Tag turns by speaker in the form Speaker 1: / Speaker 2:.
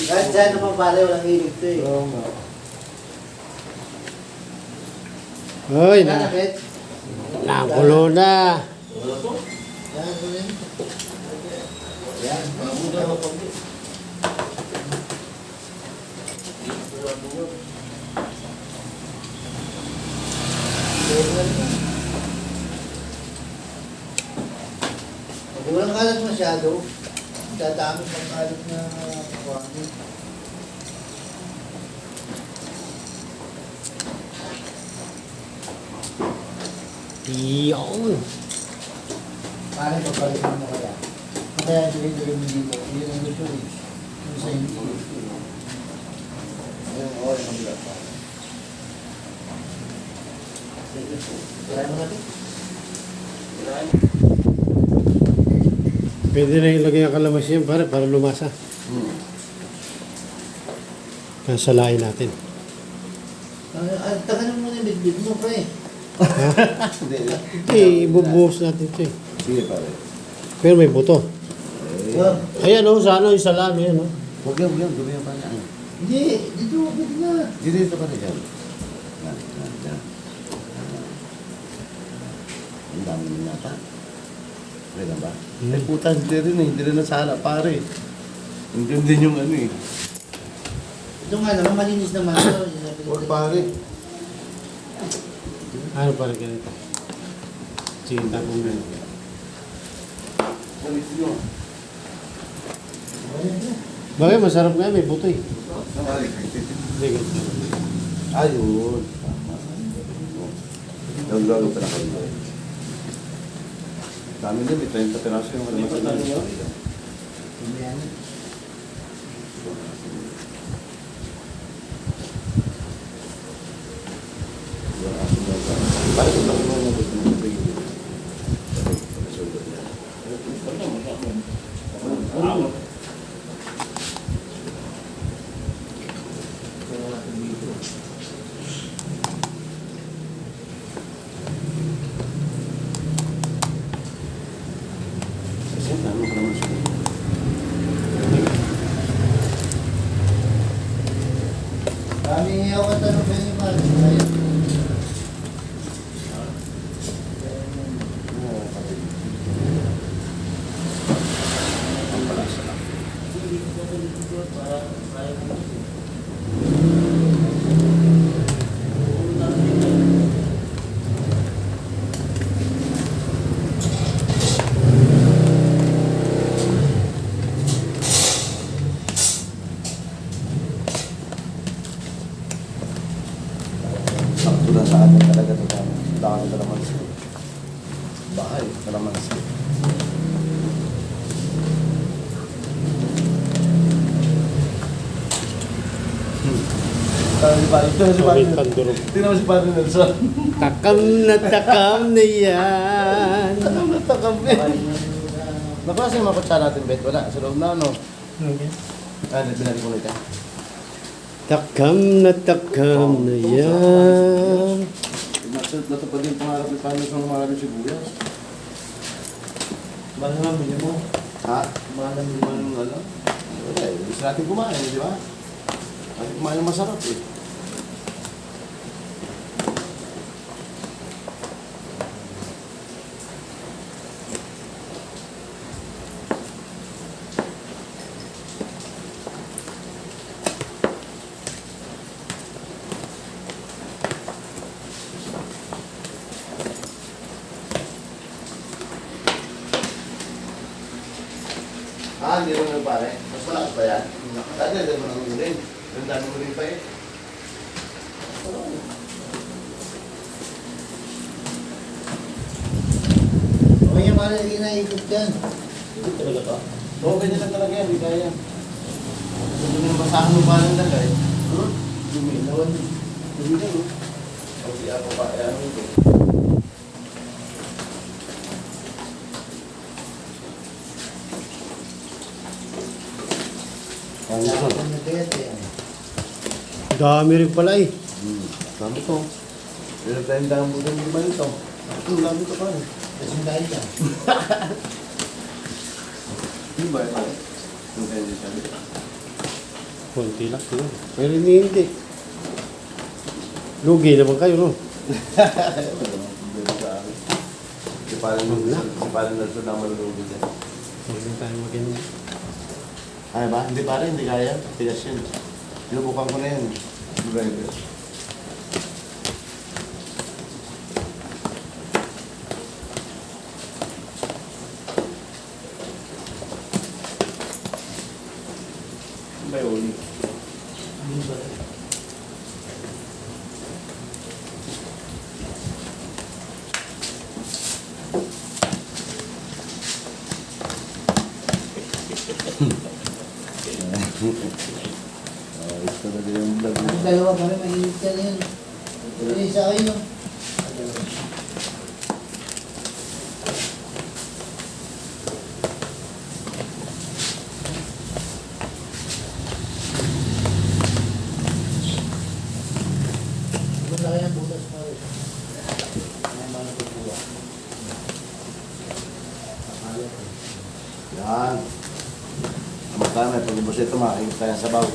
Speaker 1: Kahit saan naman pala, walang hilig to eh.
Speaker 2: Oo nga.
Speaker 3: Hoy,
Speaker 1: Yan,
Speaker 3: na.
Speaker 1: Bet.
Speaker 3: Nakulo na.
Speaker 1: Yan, kunin. Yan. Pag walang kalat masyado, dadami ng kalat na kuwanin.
Speaker 3: Iyon.
Speaker 1: Paano papalitan mo kaya? Kaya hindi mo dito. Yun ang gusto eh. Yung sa hindi. Ayun, oo, yung kabilat pa. Tirahin mo natin.
Speaker 3: Pwede na ilagay ang kalamansi yan para lumasa. Kasalain natin.
Speaker 1: Takanan mo na yung bitbit mo, pre.
Speaker 2: Hindi.
Speaker 3: Eh, ibubuhos natin ito eh.
Speaker 2: Sige pare.
Speaker 3: Pero may buto.
Speaker 1: Yan.
Speaker 3: Ayan o, sa ano, isa lang yan o.
Speaker 2: Huwag yan, gawin yan pa niya.
Speaker 1: Hindi, dito, pwede na.
Speaker 2: Dito pa rin yan. Yan. Ang dami mo nata. Okay na ba?
Speaker 3: Hmm.
Speaker 2: Eh puta, hindi rin eh. Hindi rin nasala pare. Hindi din yung ano eh.
Speaker 1: Ito nga naman, malinis naman.
Speaker 2: Huwag pare.
Speaker 3: Ano para ganito? Sige, tapong ganito.
Speaker 2: Balik nyo.
Speaker 3: Bagay, masarap nga, may buto eh.
Speaker 2: Balik.
Speaker 3: Hindi, ganito.
Speaker 2: Ayun. Naglago pa na kayo. Dami din, may 30 piraso yung kalimutan.
Speaker 1: Yan.
Speaker 2: Balik ko lang yung gusto mo. Kasi ano ka naman siya.
Speaker 1: Dami ako tanong pa yung mga.
Speaker 2: Ang palasa lang. Sakto lang sa atin talaga ito. Dami na naman sa bahay. Na naman sa
Speaker 3: Wait, pandurog.
Speaker 2: Tingnan mo si Padre Nelson.
Speaker 3: Takam na yan.
Speaker 2: Takam na takam eh. Naklase yung mga kutsara natin, Bet. Wala. Sa loob na ano. Binali ko ulit yan.
Speaker 3: Takam na yan.
Speaker 2: Natupad yung pangarap ni Padre Nelson ng maraming sibuyas.
Speaker 1: Mahal naman, bili mo.
Speaker 2: Ha?
Speaker 1: Mahal naman.
Speaker 2: Yung ano? Wala eh. Gusto natin kumain, di ba? Natin kumain ng masarap eh. Hindi mo na pare. Mas malakas pa yan. Dati hindi mo nang uling. Ang dami uling pa eh.
Speaker 1: Okay yung mahal na ikot yan.
Speaker 2: Hindi talaga to. Oo, ganyan lang talaga yan. Hindi kaya. Kung yung basahan mo pa ng dagay. Dumi.
Speaker 1: Nawan.
Speaker 2: Dumi na no. O di ako pa. Ano ito? Ang
Speaker 1: Kaya
Speaker 2: gusto.
Speaker 1: ako nagkayat yan.
Speaker 3: Dami rin pala eh.
Speaker 2: Dami to. Pero tayong dami mo din ba ito? Ang dami to pa eh.
Speaker 1: Kasi dahil yan.
Speaker 2: Hindi ba ito? Yung kaya din sabi.
Speaker 3: Konti lang siguro. Pero hindi. Lugi naman kayo, no?
Speaker 2: Si Paling Nelson na malulugi dyan.
Speaker 3: Huwag na tayo maging...
Speaker 2: Kaya ba? Hindi pare, hindi kaya. Tigas yun. Sinubukan ko na yun. Driver. May uli. Ito na din yung vlog.
Speaker 1: Ang dalawa pa rin, mainit ka na yun. Pero isa kayo. Malaki ang butas pa rin. May mga natutuwa.
Speaker 2: Yan. Magkano, pag ubos ito, makikita tayo sa baw.